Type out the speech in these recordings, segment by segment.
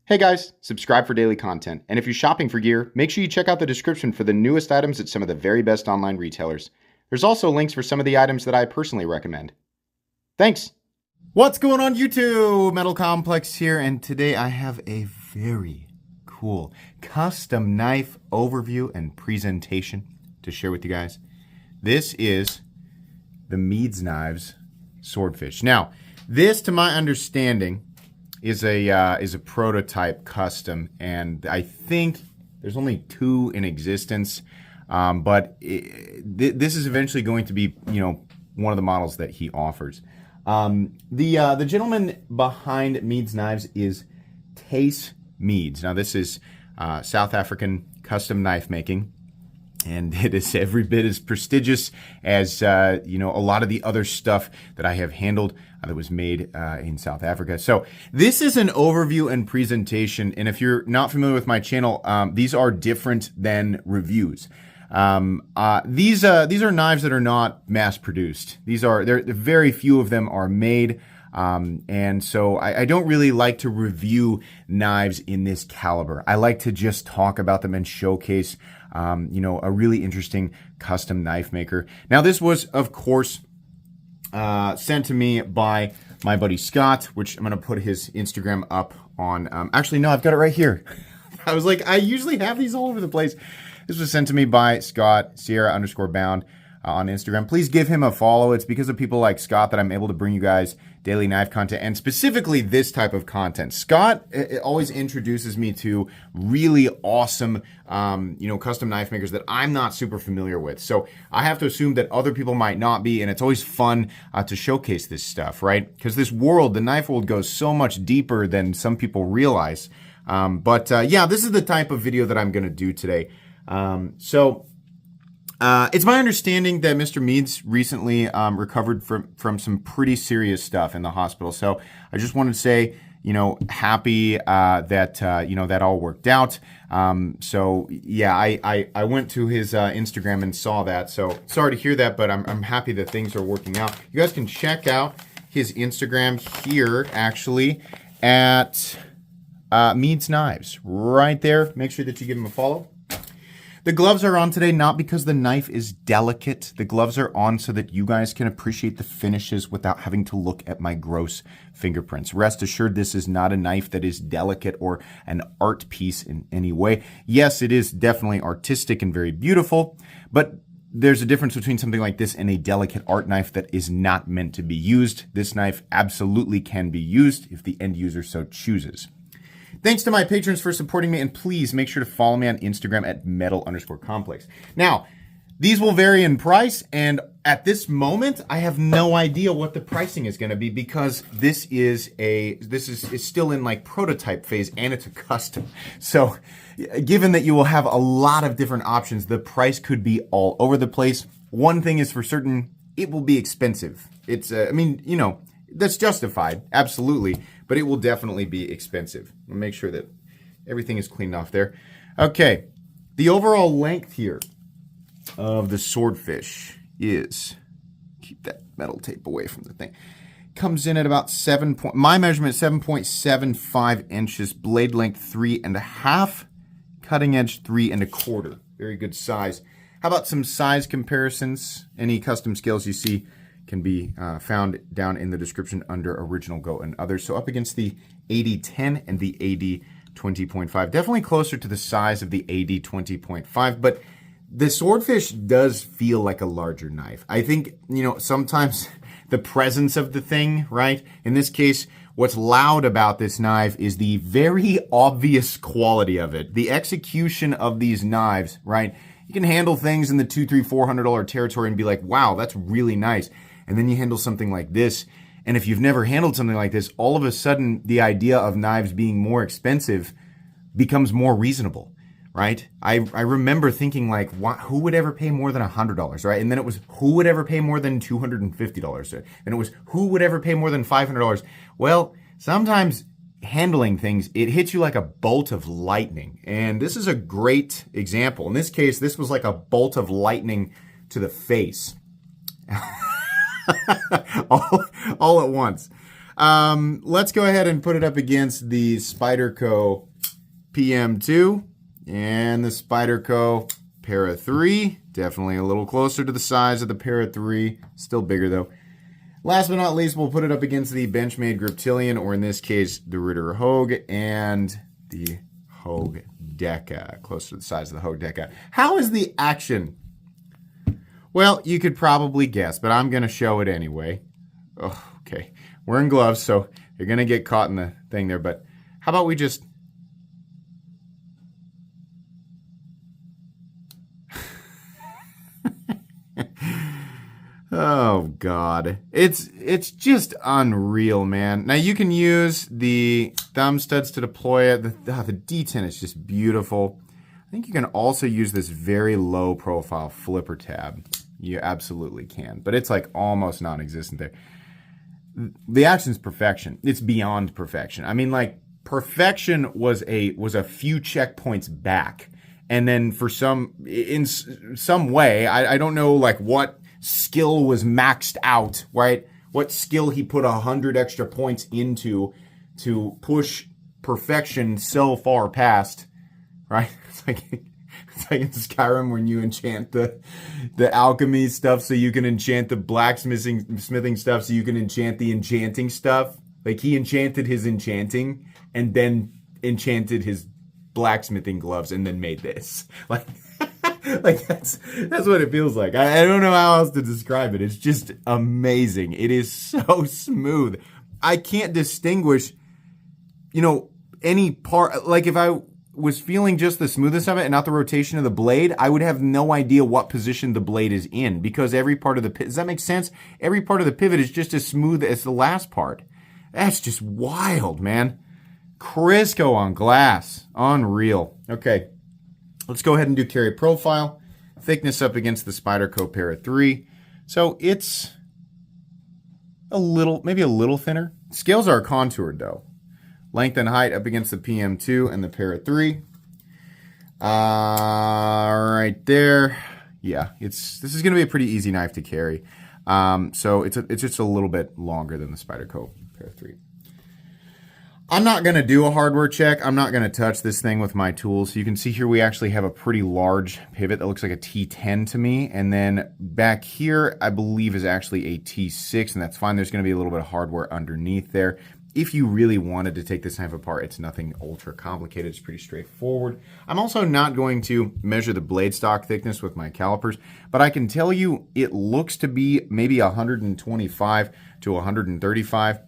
Hey guys, subscribe for daily content. And if you're shopping for gear, make sure you check out the description for the newest items at some of the very best online retailers. There's also links for some of the items that I personally recommend. Thanks! What's going on YouTube? Metal Complex here, and today I have a very cool custom knife overview and presentation to share with you guys. This is the Meades Knives Swordfish. Now, this, to my understanding, is a prototype custom, and I think there's only two in existence, but this is eventually going to be, one of the models that he offers. The gentleman behind Meades Knives is Tace Meades. Now, this is South African custom knife making, and it is every bit as prestigious as a lot of the other stuff that I have handled that was made in South Africa. So this is an overview and presentation, and if you're not familiar with my channel, these are different than reviews. These are knives that are not mass produced. Very few of them are made. And so I don't really like to review knives in this caliber. I like to just talk about them and showcase, a really interesting custom knife maker. Now, this was, of course, sent to me by my buddy Scott, which I'm going to put his Instagram up on. Actually, no, I've got it right here. I was like, I usually have these all over the place. This was sent to me by Scott, Sierra_bound on Instagram. Please give him a follow. It's because of people like Scott that I'm able to bring you guys daily knife content, and specifically this type of content. Scott always introduces me to really awesome, custom knife makers that I'm not super familiar with. So I have to assume that other people might not be, and it's always fun to showcase this stuff, right? Because this world, the knife world, goes so much deeper than some people realize. Yeah, this is the type of video that I'm going to do today. It's my understanding that Mr. Meades recently recovered from some pretty serious stuff in the hospital. So I just wanted to say, happy that that all worked out. So yeah, I went to his Instagram and saw that. So sorry to hear that, but I'm happy that things are working out. You guys can check out his Instagram here, actually, at Meades Knives, right there. Make sure that you give him a follow. The gloves are on today not because the knife is delicate. The gloves are on so that you guys can appreciate the finishes without having to look at my gross fingerprints. Rest assured, this is not a knife that is delicate or an art piece in any way. Yes, it is definitely artistic and very beautiful, but there's a difference between something like this and a delicate art knife that is not meant to be used. This knife absolutely can be used if the end user so chooses. Thanks to my patrons for supporting me, and please make sure to follow me on Instagram at metal_complex. Now, these will vary in price, and at this moment, I have no idea what the pricing is going to be because this is still in like prototype phase and it's a custom. So, given that you will have a lot of different options, the price could be all over the place. One thing is for certain, it will be expensive. It's, that's justified, absolutely, but it will definitely be expensive. I'll make sure that everything is cleaned off there. Okay, the overall length here of the Swordfish is, keep that metal tape away from the thing, comes in at about my measurement, 7.75 inches, blade length 3.5, cutting edge 3.25. Very good size. How about some size comparisons? Any custom scales you see can be found down in the description under Original Go and others. So up against the AD10 and the AD20.5. Definitely closer to the size of the AD20.5, but the Swordfish does feel like a larger knife. I think, sometimes the presence of the thing, right? In this case, what's loud about this knife is the very obvious quality of it. The execution of these knives, right? You can handle things in the $200, $300, $400 territory and be like, wow, that's really nice. And then you handle something like this, and if you've never handled something like this, all of a sudden the idea of knives being more expensive becomes more reasonable, right? I remember thinking like, who would ever pay more than $100, right? And then it was, who would ever pay more than $250? And it was, who would ever pay more than $500? Well, sometimes handling things, it hits you like a bolt of lightning. And this is a great example. In this case, this was like a bolt of lightning to the face. all at once. Let's go ahead and put it up against the Spyderco PM2 and the Spyderco Para 3. Definitely a little closer to the size of the Para 3. Still bigger though. Last but not least, we'll put it up against the Benchmade Griptilian, or in this case, the Ritter Hogue and the Hogue Deca. Close to the size of the Hogue Deca. How is the action? Well, you could probably guess, but I'm going to show it anyway. Oh, okay. Wearing gloves, so you're going to get caught in the thing there, but how about we just... Oh, God. It's just unreal, man. Now, you can use the thumb studs to deploy it. The D10 is just beautiful. I think you can also use this very low profile flipper tab. You absolutely can, but it's like almost non-existent there. The action's perfection. It's beyond perfection. I mean, like, perfection was a few checkpoints back. And then for in some way, I don't know, like, what skill was maxed out, right? What skill he put 100 extra points into to push perfection so far past, right? It's like in Skyrim when you enchant the alchemy stuff so you can enchant the blacksmithing stuff so you can enchant the enchanting stuff. Like, he enchanted his enchanting and then enchanted his blacksmithing gloves and then made this. Like that's what it feels like. I don't know how else to describe it. It's just amazing. It is so smooth. I can't distinguish, any part. Like, if I was feeling just the smoothness of it and not the rotation of the blade, I would have no idea what position the blade is in, because every part of the pivot, does that make sense? Every part of the pivot is just as smooth as the last part. That's just wild, man. Crisco on glass. Unreal. Okay. Let's go ahead and do carry profile. Thickness up against the Spyderco Para 3. So it's maybe a little thinner. Scales are contoured though. Length and height up against the PM2 and the Para 3. Right there. Yeah, this is going to be a pretty easy knife to carry. So it's just a little bit longer than the Spyderco Para 3. I'm not going to do a hardware check. I'm not going to touch this thing with my tools. So you can see here we actually have a pretty large pivot that looks like a T10 to me. And then back here, I believe is actually a T6, and that's fine. There's going to be a little bit of hardware underneath there. If you really wanted to take this knife apart, it's nothing ultra complicated. It's pretty straightforward. I'm also not going to measure the blade stock thickness with my calipers, but I can tell you it looks to be maybe 125 to 135.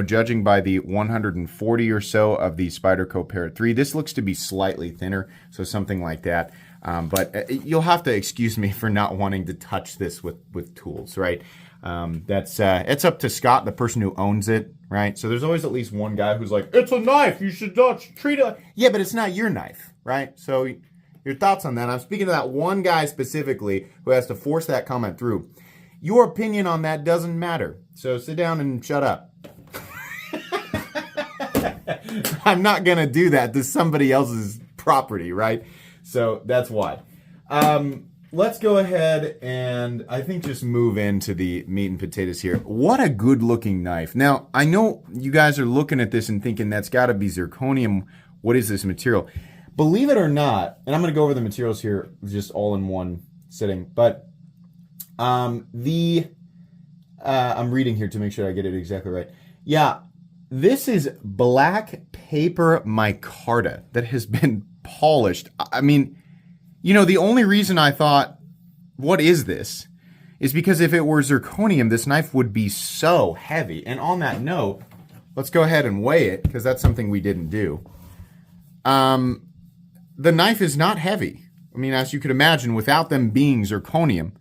Judging by the 140 or so of the Spyderco Para 3, this looks to be slightly thinner, so something like that. But you'll have to excuse me for not wanting to touch this with tools, right? It's up to Scott, the person who owns it, right? So there's always at least one guy who's like, it's a knife, you should not treat it. Yeah, but it's not your knife, right? So your thoughts on that? I'm speaking to that one guy specifically who has to force that comment through. Your opinion on that doesn't matter. So sit down and shut up. I'm not going to do that to somebody else's property, right? So that's why. Let's go ahead and I think just move into the meat and potatoes here. What a good looking knife. Now, I know you guys are looking at this and thinking that's got to be zirconium. What is this material? Believe it or not, and I'm going to go over the materials here just all in one sitting, but I'm reading here to make sure I get it exactly right. Yeah. This is black paper micarta that has been polished. I mean, the only reason I thought, what is this? Is because if it were zirconium, this knife would be so heavy. And on that note, let's go ahead and weigh it, because that's something we didn't do. The knife is not heavy. I mean, as you could imagine, without them being zirconium,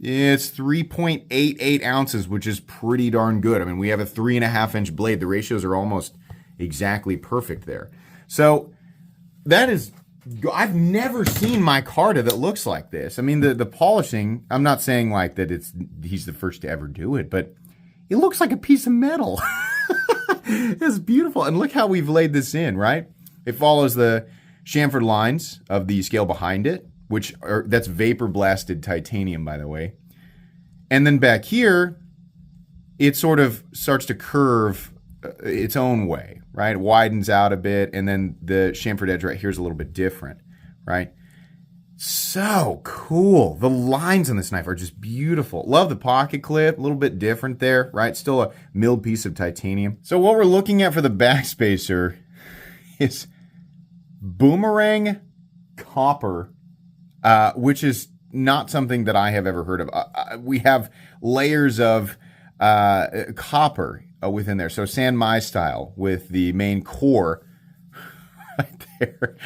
it's 3.88 ounces, which is pretty darn good. I mean, we have a 3.5-inch blade. The ratios are almost exactly perfect there. So that is, I've never seen micarta that looks like this. I mean, the polishing, I'm not saying like that he's the first to ever do it, but it looks like a piece of metal. It's beautiful. And look how we've laid this in, right? It follows the chamfered lines of the scale behind it, that's vapor blasted titanium, by the way. And then back here, it sort of starts to curve its own way, right? It widens out a bit, and then the chamfered edge right here is a little bit different, right? So cool. The lines on this knife are just beautiful. Love the pocket clip, a little bit different there, right? Still a milled piece of titanium. So what we're looking at for the backspacer is boomerang copper, which is not something that I have ever heard of. We have layers of copper within there. So San Mai style with the main core right there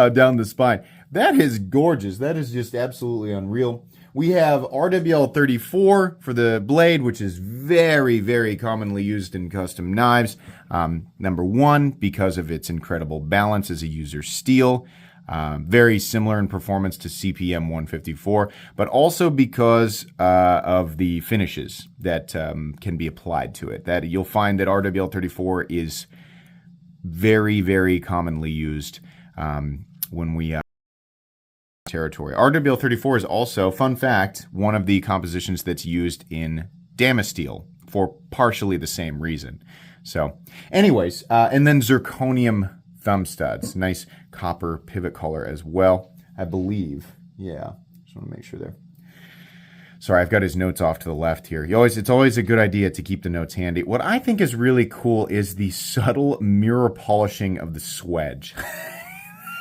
down the spine. That is gorgeous. That is just absolutely unreal. We have RWL 34 for the blade, which is very, very commonly used in custom knives. Number one, because of its incredible balance as a user steel. Very similar in performance to CPM 154, but also because of the finishes that can be applied to it. That you'll find that RWL 34 is very, very commonly used when we territory. RWL 34 is also, fun fact, one of the compositions that's used in Damasteel for partially the same reason. So, anyways, and then zirconium thumb studs. Nice copper pivot color as well, I believe. Yeah, just want to make sure there. Sorry, I've got his notes off to the left here. It's always a good idea to keep the notes handy. What I think is really cool is the subtle mirror polishing of the swedge.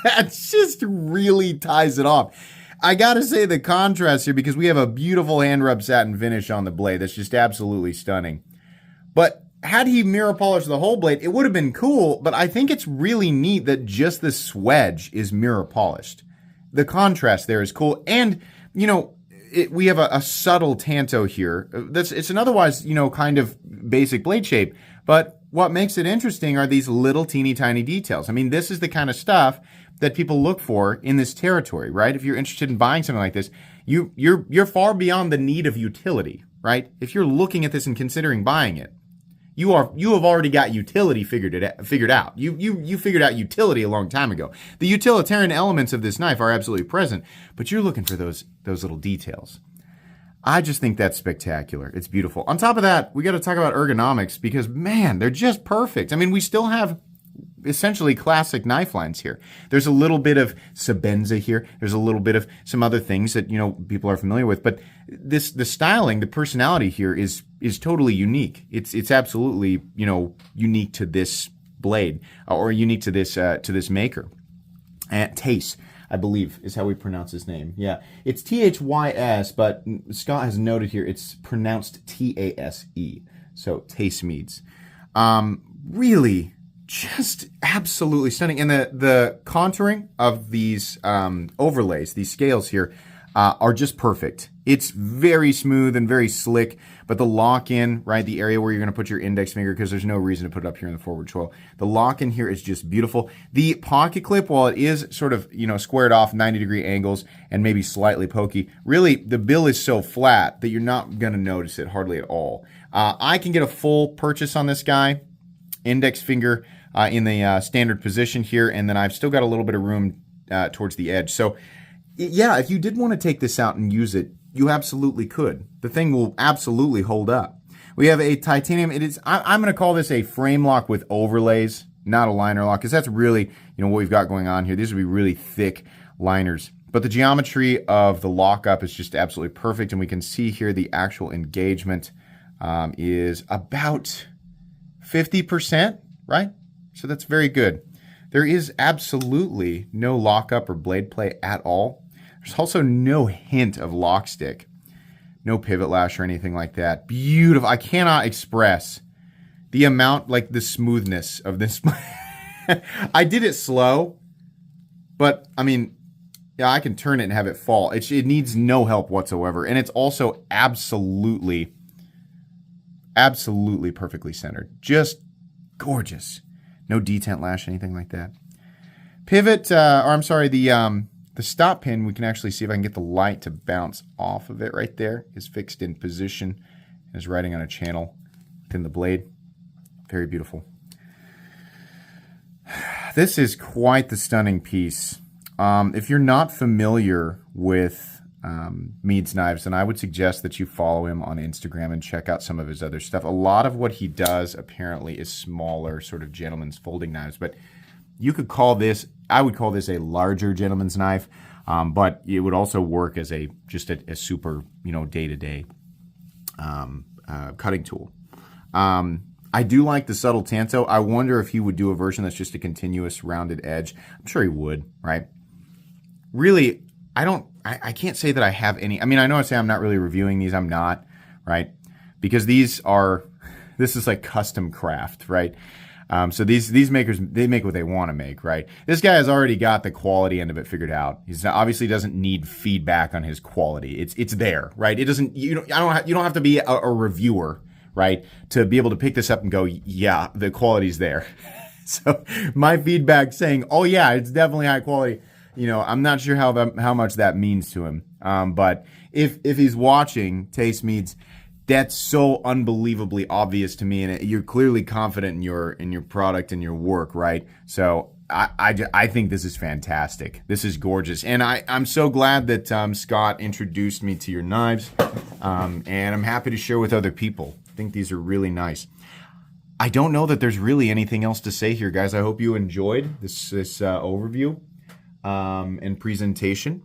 That just really ties it off. I gotta say the contrast here, because we have a beautiful hand rub satin finish on the blade that's just absolutely stunning. But had he mirror polished the whole blade, it would have been cool, but I think it's really neat that just the swedge is mirror polished. The contrast there is cool. And, you know, we have a subtle tanto here. It's an otherwise, you know, kind of basic blade shape, but what makes it interesting are these little teeny tiny details. I mean, this is the kind of stuff that people look for in this territory, right? If you're interested in buying something like this, you're far beyond the need of utility, right? If you're looking at this and considering buying it, you have already got utility figured out. You figured out utility a long time ago. The utilitarian elements of this knife are absolutely present, but you're looking for those little details. I just think that's spectacular. It's beautiful. On top of that, we got to talk about ergonomics because, man, they're just perfect. I mean, we still have essentially classic knife lines here. There's a little bit of Sebenza here. There's a little bit of some other things that, you know, people are familiar with. But the styling, the personality here is totally unique. It's absolutely, you know, unique to this blade or unique to this maker. And Tace, I believe, is how we pronounce his name. Yeah, it's Thys, but Scott has noted here it's pronounced Tase. So Tace Meades. Really, just absolutely stunning. And the contouring of these overlays, these scales here, are just perfect. It's very smooth and very slick, but the lock-in, right, the area where you're going to put your index finger, because there's no reason to put it up here in the forward choil, the lock-in here is just beautiful. The pocket clip, while it is sort of, you know, squared off 90-degree angles and maybe slightly pokey, really the bill is so flat that you're not going to notice it hardly at all. I can get a full purchase on this guy, index finger in the standard position here, and then I've still got a little bit of room towards the edge. So, yeah, if you did want to take this out and use it, you absolutely could. The thing will absolutely hold up. We have a titanium. I'm going to call this a frame lock with overlays, not a liner lock, because that's really, you know, what we've got going on here. These would be really thick liners. But the geometry of the lockup is just absolutely perfect, and we can see here the actual engagement is about 50%, right? So that's very good. There is absolutely no lockup or blade play at all. There's also no hint of lock stick. No pivot lash or anything like that. Beautiful. I cannot express the amount, like the smoothness of this. I did it slow, but I mean, yeah, I can turn it and have it fall. It needs no help whatsoever. And it's also absolutely perfectly centered. Just gorgeous. No detent lash, anything like that. Pivot, the stop pin, we can actually see if I can get the light to bounce off of it right there. Is fixed in position. Is riding on a channel within the blade. Very beautiful. This is quite the stunning piece. If you're not familiar with Meades Knives, then I would suggest that you follow him on Instagram and check out some of his other stuff. A lot of what he does apparently is smaller, sort of gentleman's folding knives, but you could call this, I would call this a larger gentleman's knife, but it would also work as just a super, day-to-day cutting tool. I do like the subtle tanto. I wonder if he would do a version that's just a continuous rounded edge. I'm sure he would, right? Really, I can't say that I have any. I mean, I know I say I'm not really reviewing these. I'm not, right? Because this is like custom craft, right? So these makers, they make what they want to make, right? This guy has already got the quality end of it figured out. He's obviously doesn't need feedback on his quality. It's there, right? It doesn't. You don't have to be a reviewer, right, to be able to pick this up and go, yeah, the quality's there. So my feedback saying, oh yeah, it's definitely high quality. I'm not sure how much that means to him. But if he's watching Taste Meades, that's so unbelievably obvious to me, and you're clearly confident in your product and your work, right? So I think this is fantastic. This is gorgeous, and I'm so glad that Scott introduced me to your knives, and I'm happy to share with other people. I think these are really nice. I don't know that there's really anything else to say here, guys. I hope you enjoyed this overview and presentation.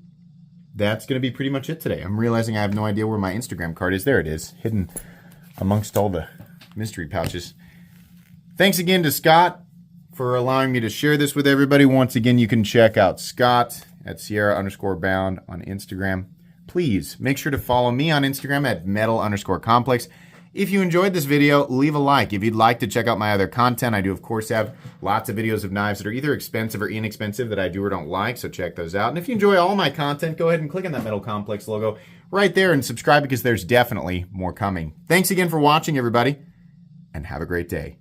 That's going to be pretty much it today. I'm realizing I have no idea where my Instagram card is. There it is, hidden amongst all the mystery pouches. Thanks again to Scott for allowing me to share this with everybody. Once again, you can check out Scott at Sierra_bound on Instagram. Please make sure to follow me on Instagram at metal_complex. If you enjoyed this video, leave a like. If you'd like to check out my other content, I do, of course, have lots of videos of knives that are either expensive or inexpensive that I do or don't like, so check those out. And if you enjoy all my content, go ahead and click on that Metal Complex logo right there and subscribe because there's definitely more coming. Thanks again for watching, everybody, and have a great day.